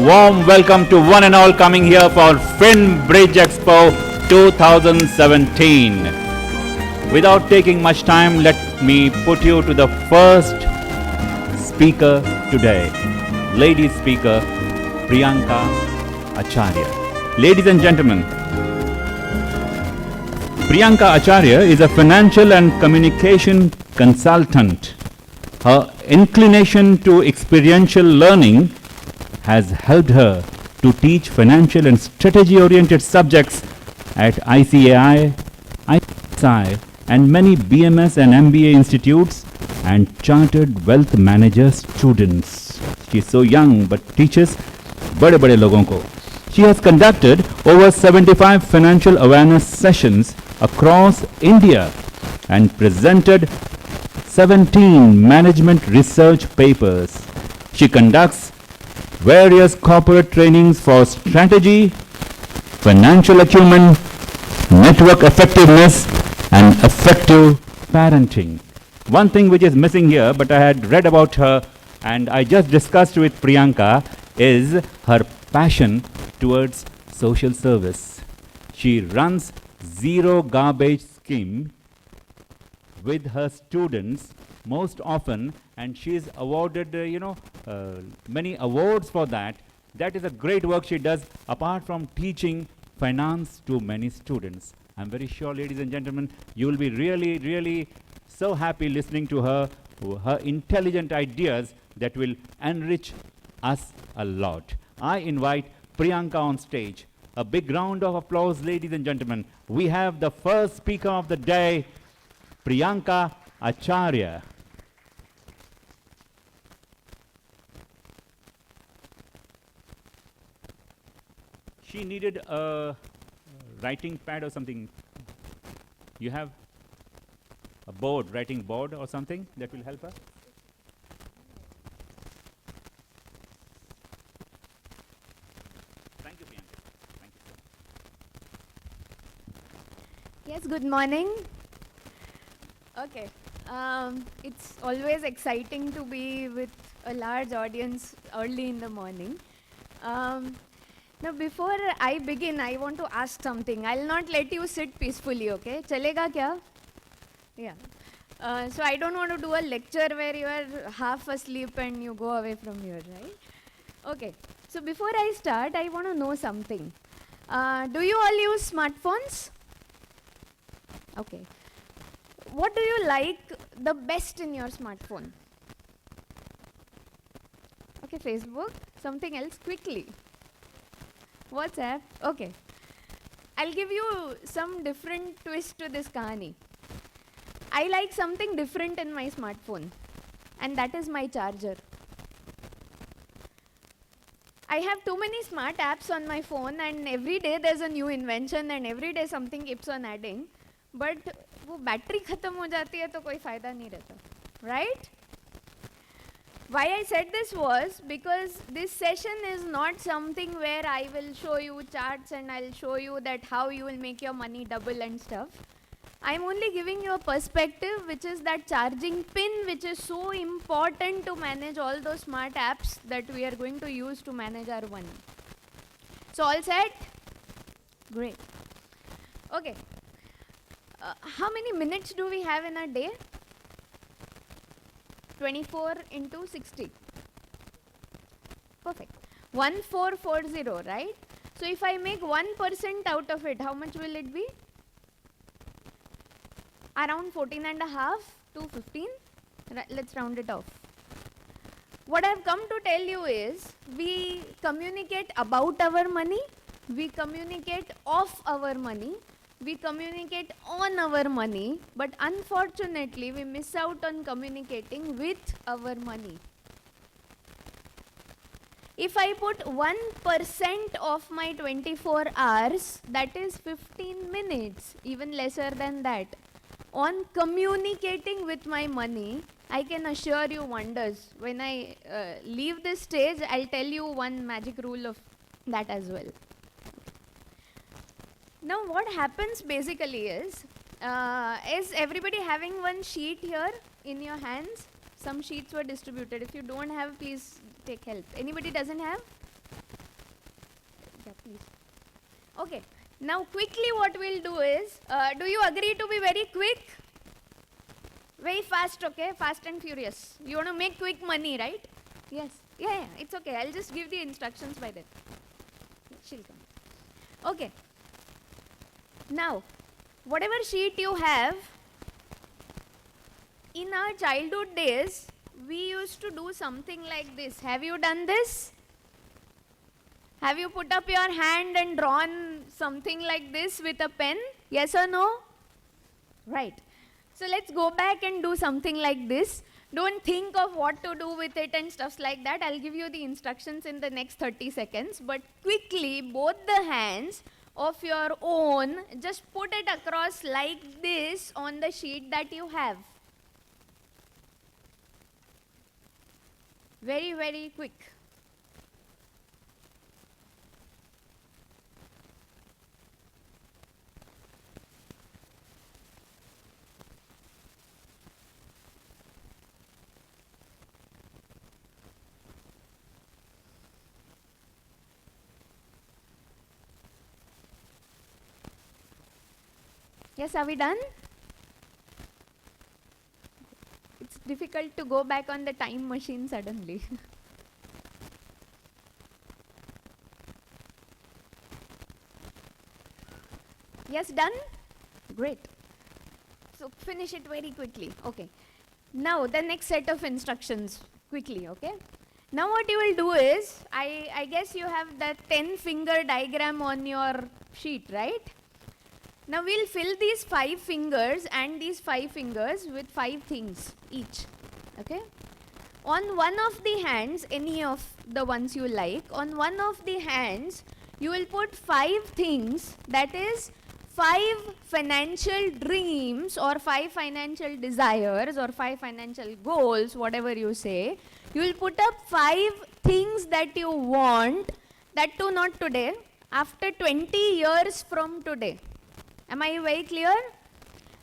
warm welcome to one and all coming here for FinBridge Expo 2017. Without taking much time, let me put you to the first speaker today. Lady speaker, Priyanka Acharya. Ladies and gentlemen, Priyanka Acharya is a financial and communication consultant. Her inclination to experiential learning has helped her to teach financial and strategy-oriented subjects at ICAI, ISI, and many BMS and MBA institutes and chartered wealth manager students. She is so young but teaches bade logon ko. She has conducted over 75 financial awareness sessions across India and presented 17 management research papers. She conducts various corporate trainings for strategy, financial acumen, network effectiveness, and effective parenting. One thing which is missing here, but I had read about her and I just discussed with Priyanka, is her passion towards social service. She runs Zero Garbage Scheme with her students most often, and she is awarded many awards for that. That is a great work she does apart from teaching finance to many students. I'm very sure, ladies and gentlemen, you will be really so happy listening to her intelligent ideas that will enrich us a lot. I invite Priyanka on stage. A big round of applause, ladies and gentlemen. We have the first speaker of the day, Priyanka Acharya. She needed a writing pad or something. You have a board, writing board or something that will help her? Thank you, Priyanka. Thank you so much. Yes, good morning. Okay. It's always exciting to be with a large audience early in the morning. Now, before I begin, I want to ask something. I'll not let you sit peacefully, okay? Chalega kya? Yeah. So I don't want to do a lecture where you are half asleep and you go away from here, right? Okay. So before I start, I want to know something. Do you all use smartphones? Okay. What do you like the best in your smartphone? Okay, Facebook. Something else quickly. WhatsApp. Okay. I'll give you some different twist to this kahani. I like something different in my smartphone, and that is my charger. I have too many smart apps on my phone, and every day there's a new invention and every day something keeps on adding. But वो battery खत्म हो जाती है तो कोई फायदा नहीं रहता, right? Why I said this was because this session is not something where I will show you charts and I'll show you that how you will make your money double and stuff. I'm only giving you a perspective, which is that charging pin, which is so important to manage all those smart apps that we are going to use to manage our money. So all set? Great. Okay. How many minutes do we have in a day? 24 into 60. Perfect. 1440, right? So if I make 1% out of it, how much will it be? Around 14.5 to 15. Let's round it off. What I've come to tell you is, we communicate about our money, we communicate of our money, we communicate on our money, but unfortunately we miss out on communicating with our money. If I put 1% of my 24 hours, that is 15 minutes, even lesser than that, on communicating with my money, I can assure you wonders. When I leave this stage, I'll tell you one magic rule of that as well. Now what happens basically is everybody having one sheet here in your hands? Some sheets were distributed. If you don't have, please take help. Anybody doesn't have? please. Okay, now quickly what we'll do is, do you agree to be very quick? Very fast, okay? Fast and furious. You want to make quick money, right? Yes. Yeah, it's okay. I'll just give the instructions by then. She'll come. Okay. Now, whatever sheet you have, in our childhood days, we used to do something like this. Have you done this? Have you put up your hand and drawn something like this with a pen? Yes or no? Right. So let's go back and do something like this. Don't think of what to do with it and stuffs like that. I'll give you the instructions in the next 30 seconds. But quickly, both the hands of your own, just put it across like this on the sheet that you have. Very, very quick. Yes, are we done? It's difficult to go back on the time machine suddenly. Yes, done? Great. So finish it very quickly. Okay. Now the next set of instructions quickly, okay? Now what you will do is, I guess you have the 10 finger diagram on your sheet, right? Now we'll fill these 5 fingers and these 5 fingers with 5 things each, okay? On one of the hands, any of the ones you like, on one of the hands, you will put 5 things, that is 5 financial dreams or 5 financial desires or 5 financial goals, whatever you say. You will put up 5 things that you want, that too not today, after 20 years from today. Am I very clear?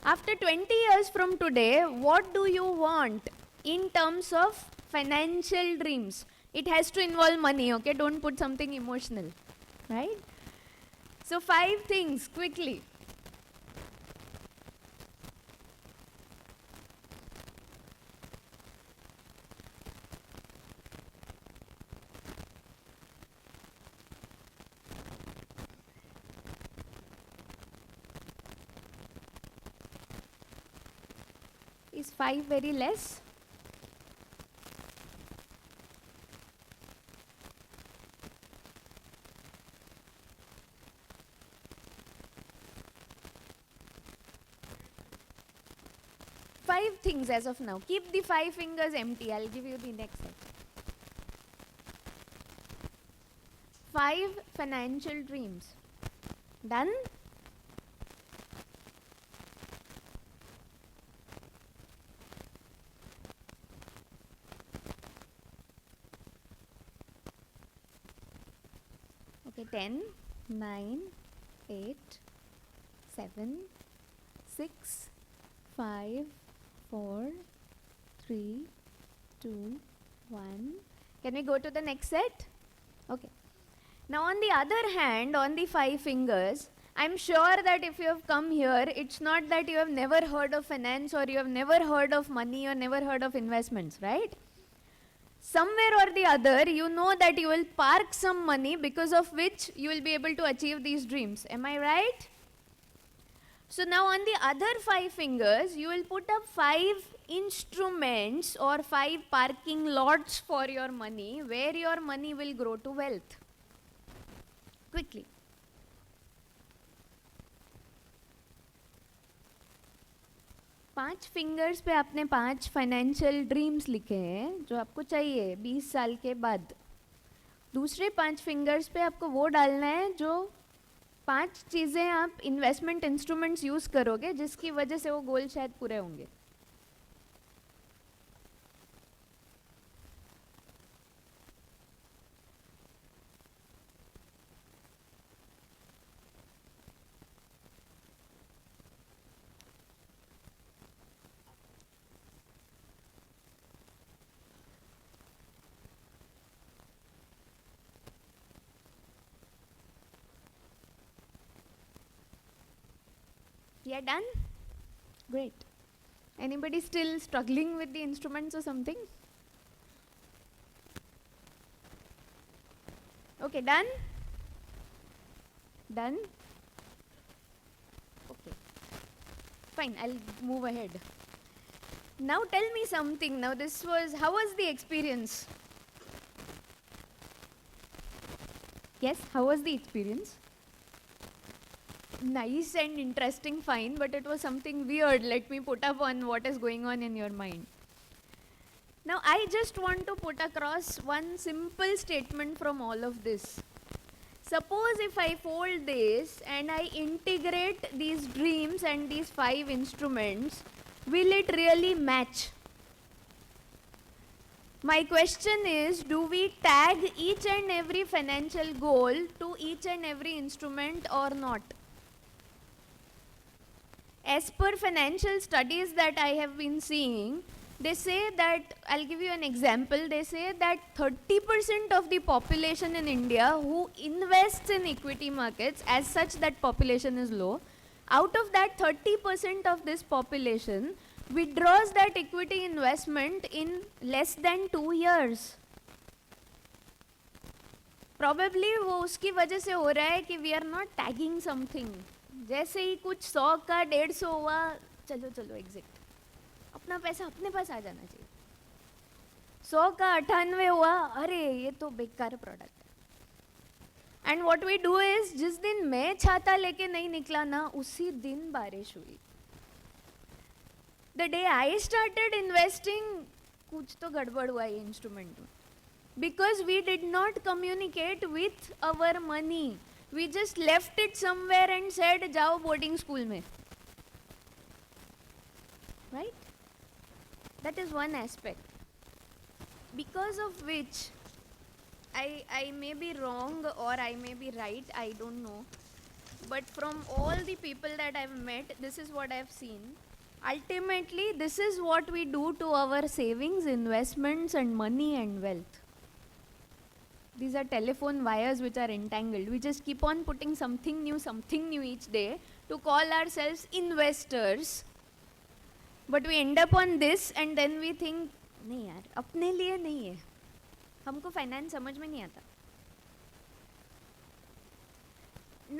After 20 years from today, what do you want in terms of financial dreams? It has to involve money, okay? Don't put something emotional, right? So 5 things, quickly. Is 5 very less? Five things as of now. Keep the 5 fingers empty. I'll give you the next set. 5 financial dreams. Done? Okay, 10, 9, 8, 7, 6, 5, 4, 3, 2, 1. Can we go to the next set? Okay. Now on the other hand, on the 5 fingers, I'm sure that if you have come here, it's not that you have never heard of finance or you have never heard of money or never heard of investments, right? Somewhere or the other, you know that you will park some money because of which you will be able to achieve these dreams. Am I right? So now on the other 5 fingers, you will put up 5 instruments or 5 parking lots for your money, where your money will grow to wealth. Quickly. पांच fingers पे आपने 5 financial dreams लिखे हैं जो आपको चाहिए 20 साल के बाद. दूसरे 5 फिंगर्स पे आपको वो डालना है जो 5 चीज़ें आप इन्वेस्टमेंट इंस्ट्रूमेंट्स यूज़ करोगे जिसकी वजह से वो गोल शायद पूरे होंगे. Yeah, done? Great. Anybody still struggling with the instruments or something? Okay, done? Done? Okay. Fine, I'll move ahead. Now tell me something. Now how was the experience? Yes, how was the experience? Nice and interesting, fine, but it was something weird. Let me put up on what is going on in your mind. Now, I just want to put across one simple statement from all of this. Suppose if I fold this and I integrate these dreams and these 5 instruments, will it really match? My question is, do we tag each and every financial goal to each and every instrument or not? As per financial studies that I have been seeing, they say that, I'll give you an example, they say that 30% of the population in India who invests in equity markets, as such that population is low, out of that 30% of this population withdraws that equity investment in less than 2 years. Probably वो उसकी वजह से हो रहा है कि we are not tagging something. जैसे ही कुछ 100 का 150 हुआ, चलो चलो एग्जिट, अपना पैसा अपने पास आ जाना चाहिए. 100 का 98 हुआ, अरे ये तो बेकार प्रोडक्ट है. And what we do is, जिस दिन मैं छाता लेके नहीं निकला ना, उसी दिन बारिश हुई. The day I started investing, कुछ तो गड़बड़ हुआ ये इंस्ट्रूमेंट में. Because we did not communicate with our money. We just left it somewhere and said, जाओ boarding school में. Right? That is one aspect. Because of which, I may be wrong or I may be right, I don't know. But from all the people that I've met, this is what I've seen. Ultimately, this is what we do to our savings, investments and money and wealth. These are telephone wires which are entangled. We just keep on putting something new each day to call ourselves investors. But we end up on this and then we think, नहीं यार, अपने लिए नहीं है. हमको finance समझ में नहीं आता.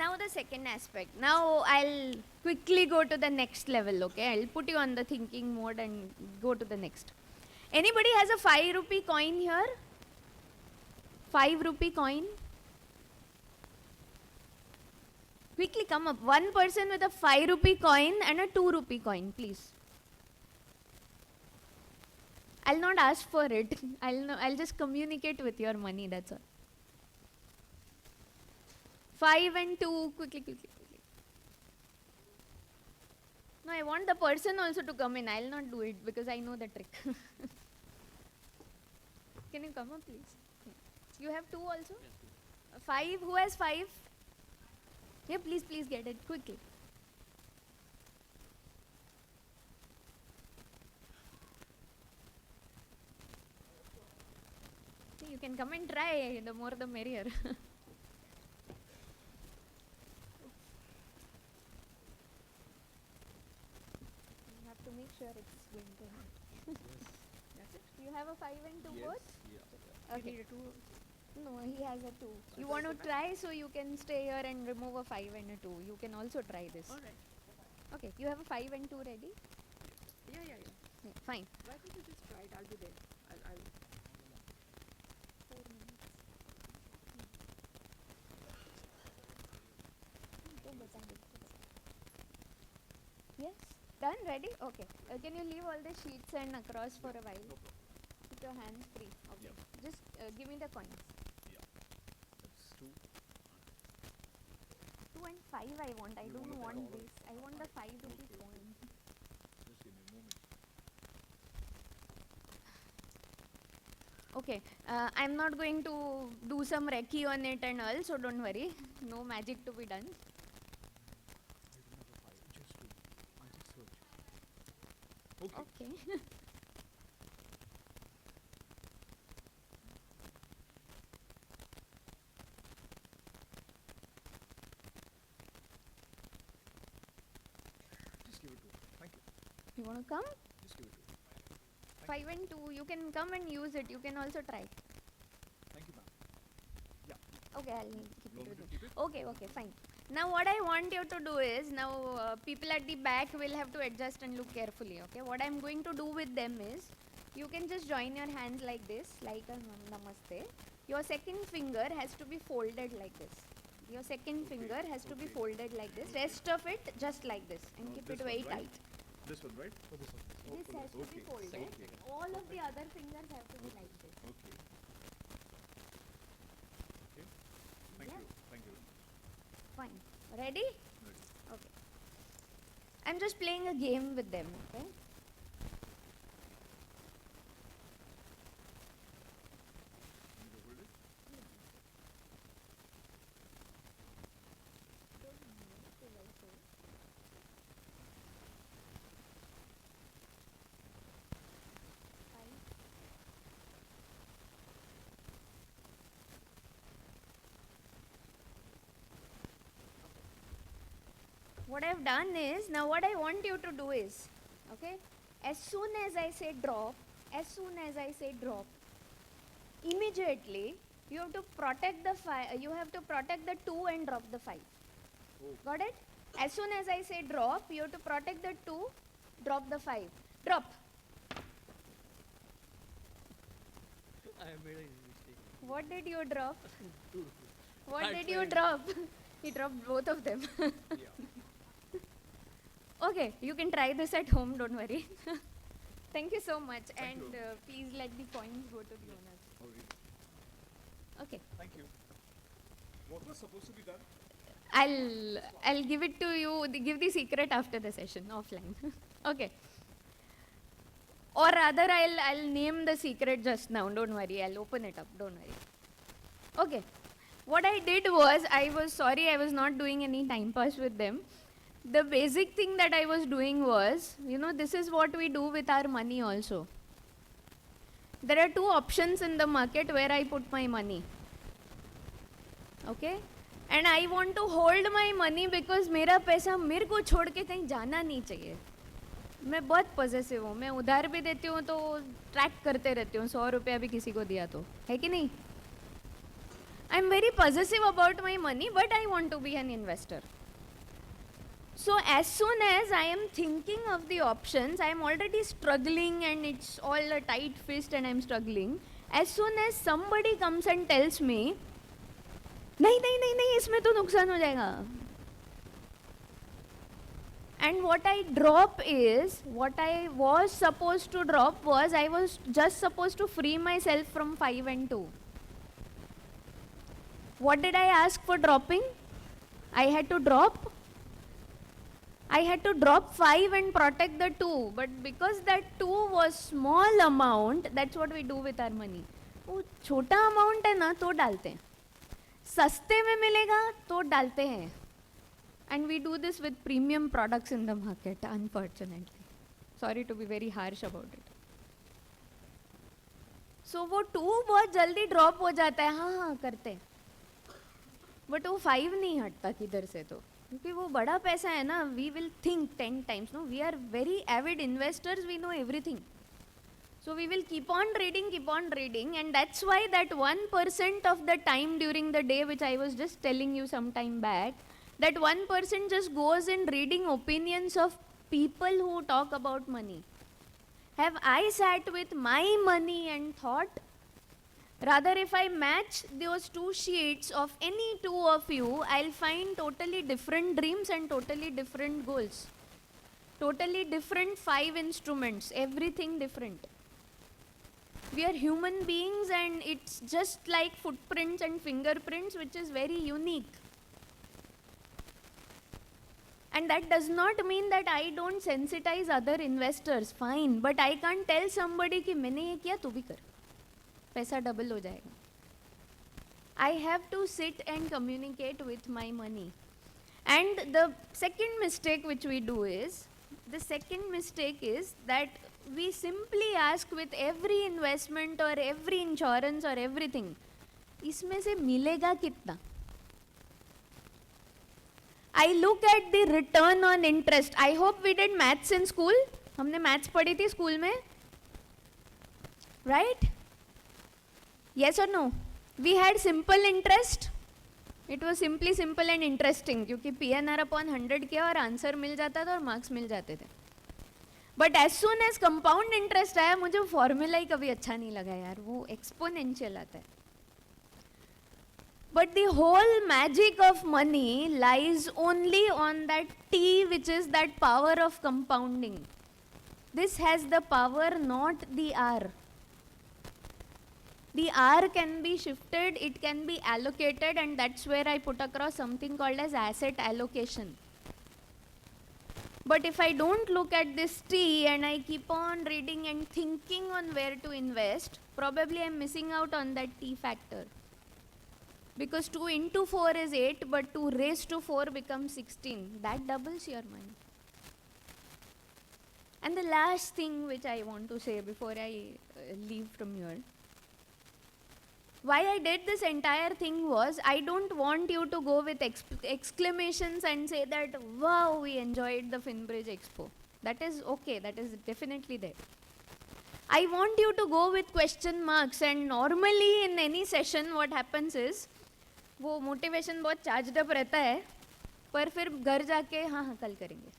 Now the second aspect. Now I'll quickly go to the next level, okay? I'll put you on the thinking mode and go to the next. Anybody has a 5 rupee coin here? 5 rupee coin? Quickly come up. One person with a 5 rupee coin and a 2 rupee coin, please. I'll not ask for it. I'll just communicate with your money, that's all. 5 and 2, quickly. No, I want the person also to come in. I'll not do it because I know the trick. Can you come up, please? You have 2 also? 5, who has 5? Yeah, please get it quickly. See, you can come and try, the more the merrier. You have to make sure it's going to happen. That's it? You have a 5 and 2 both? Yeah. Okay. You need a 2. No, he has a 2. You want to try, so you can stay here and remove a 5 and a 2. You can also try this. Alright. Okay, you have a 5 and 2 ready? Yeah. Yeah, fine. Why don't you just try it? I'll be there. I'll 4 minutes. Yes? Done? Ready? Okay. Can you leave all the sheets and across for a while? Keep your hands free. Okay. Just give me the coins. That's 2. 2 and 5 I want. I don't want this. I want the 5 rupee coin. Just give me a moment. Okay. I'm not going to do some recce on it and all, so don't worry. No magic to be done. I don't have a 5. Just 2. I just search. Okay. Okay. You want to come? Just give it to me. 5 and 2, you can come and use it. You can also try. Thank you, ma'am. Okay, I'll keep You want it me to with keep you. it? Okay, fine. Now what I want you to do is, now people at the back will have to adjust and look carefully, okay? What I'm going to do with them is, you can just join your hands like this, like a namaste. Your second finger has to be folded like this. Your second finger has to be okay. folded like this. Rest of it just like this, and No, keep this it very one, right? tight. This one, right? Or this one? This has to be folded. Okay. All of the other fingers have to be like this. Okay. Okay. Thank Yeah. you. Thank you. Fine. Ready? Ready. Okay. I'm just playing a game with them, okay? Can you hold it? What I've done is, now what I want you to do is, okay, as soon as I say drop, immediately you have to protect the 5, you have to protect the 2 and drop the 5. Oh. Got it? As soon as I say drop, you have to protect the 2, drop the 5. Drop. I made a mistake. What did you drop? Two. What I did you tried. drop? He dropped both of them. Yeah. Okay, you can try this at home, don't worry. Thank you so much, Thank and you. please let the coins go to the owners. Oh, really? Okay, Thank you. What was supposed to be done? I'll give it to you. Give the secret after the session offline. Okay. Or rather, I'll name the secret just now. Don't worry. I'll open it up. Don't worry. Okay. What I did was, I was sorry, I was not doing any time pass with them. The basic thing that I was doing was, this is what we do with our money also. There are two options in the market where I put my money. Okay? And I want to hold my money because मेरा पैसा मेरे को छोड़ के कहीं जाना नहीं चाहिए. मैं बहुत पॉजेसिव हूँ. मैं उधार भी देती हूँ तो ट्रैक करते रहती हूँ. 100 रुपया भी किसी को दिया तो है कि नहीं? I am very possessive about my money, but I want to be an investor. So as soon as I am thinking of the options, I am already struggling and it's all a tight fist and I am struggling. As soon as somebody comes and tells me, नहीं इसमें तो नुकसान हो जाएगा. And what I drop is, what I was supposed to drop was, I was just supposed to free myself from 5 and 2. What did I ask for dropping? I had to drop 5 and protect the 2. But because that 2 was small amount, that's what we do with our money. वो छोटा amount है ना तो डालते हैं. सस्ते में मिलेगा तो डालते हैं. And we do this with premium products in the market, unfortunately. Sorry to be very harsh about it. So वो 2 बहुत जल्दी drop हो जाता है. हाँ करते हैं. But वो 5 नहीं हटता किधर से तो. क्योंकि वो बड़ा पैसा है ना. We will think 10 times. No, we are very avid investors. We know everything. So we will keep on reading, and that's why that 1% of the time during the day, which I was just telling you some time back, that 1% just goes in reading opinions of people who talk about money. Have I sat with my money and thought? Rather, if I match those 2 sheets of any 2 of you, I'll find totally different dreams and totally different goals. Totally different 5 instruments, everything different. We are human beings and it's just like footprints and fingerprints, which is very unique. And that does not mean that I don't sensitize other investors, fine, but I can't tell somebody कि मैंने ये किया तू भी कर, पैसा double हो जाएगा. I have to sit and communicate with my money. And the second mistake which we do is, that we simply ask with every investment or every insurance or everything, इसमें से मिलेगा कितना? I look at the return on interest. I hope we did maths in school. हमने maths पढ़ी थी school में, right? Yes और no? We had simple interest. It was simply simple and interesting, क्योंकि PNR अपॉन 100 किया और answer मिल जाता था और मार्क्स मिल जाते थे. But as soon as compound interest आया, मुझे फॉर्मूला ही कभी अच्छा नहीं लगा यार, वो एक्सपोनेंशियल आता है. But the whole magic of money lies only on that T, which is that power of compounding. This has the power, not the R. The R can be shifted, it can be allocated, and that's where I put across something called as asset allocation. But if I don't look at this T and I keep on reading and thinking on where to invest, probably I'm missing out on that T factor. Because 2 into 4 is 8, but 2 raised to 4 becomes 16. That doubles your money. And the last thing which I want to say before I leave from here. Why I did this entire thing was, I don't want you to go with exclamations and say that, wow, we enjoyed the Finbridge Expo. That is okay, that is definitely there. I want you to go with question marks, and normally in any session what happens is, वो motivation बहुत charged up रहता है, पर फिर घर जाके हाँ हाँ कल करेंगे,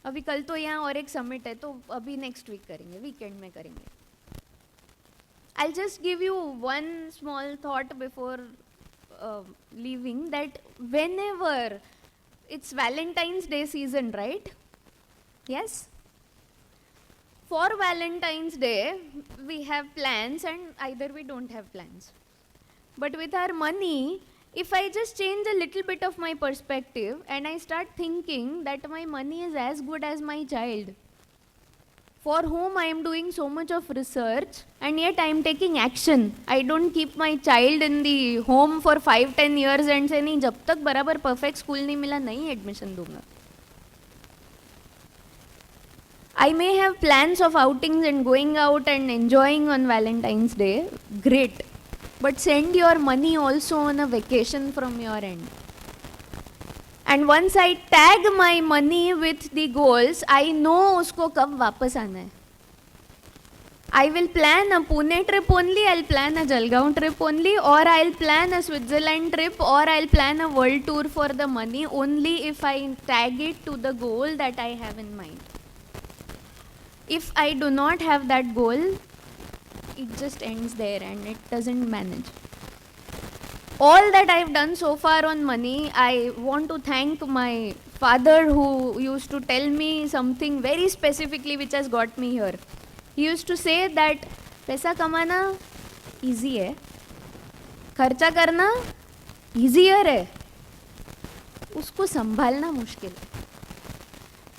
अभी कल तो यहाँ और एक समिट है तो अभी नेक्स्ट वीक करेंगे, वीकेंड में करेंगे. I'll just give you one small thought before leaving, that whenever it's Valentine's Day season, right? Yes? For Valentine's Day, we have plans and either we don't have plans. But with our money, if I just change a little bit of my perspective and I start thinking that my money is as good as my child, for whom I am doing so much of research and yet I am taking action. I don't keep my child in the home for 5-10 years and say नहीं जब तक बराबर perfect school नहीं मिला नहीं admission दूंगा. I may have plans of outings and going out and enjoying on Valentine's Day, great. But send your money also on a vacation from your end. And once I tag my money with the goals, I know उसको कब वापस आना है. I will plan a Pune trip only, I'll plan a Jalgaon trip only, or I'll plan a Switzerland trip, or I'll plan a world tour for the money only if I tag it to the goal that I have in mind. If I do not have that goal, it just ends there and it doesn't manage. All that I've done so far on money, I want to thank my father who used to tell me something very specifically which has got me here. He used to say that पैसा कमाना easy है, खर्चा करना easier है, उसको संभालना मुश्किल है.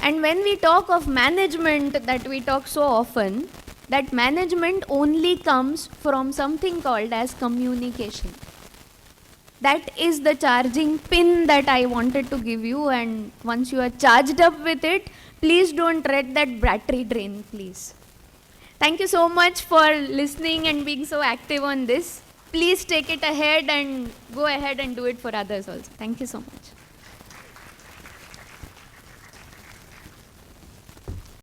And when we talk of management that we talk so often, that management only comes from something called as communication. That is the charging pin that I wanted to give you, and once you are charged up with it, please don't let that battery drain, please. Thank you so much for listening and being so active on this. Please take it ahead and go ahead and do it for others also. Thank you so much.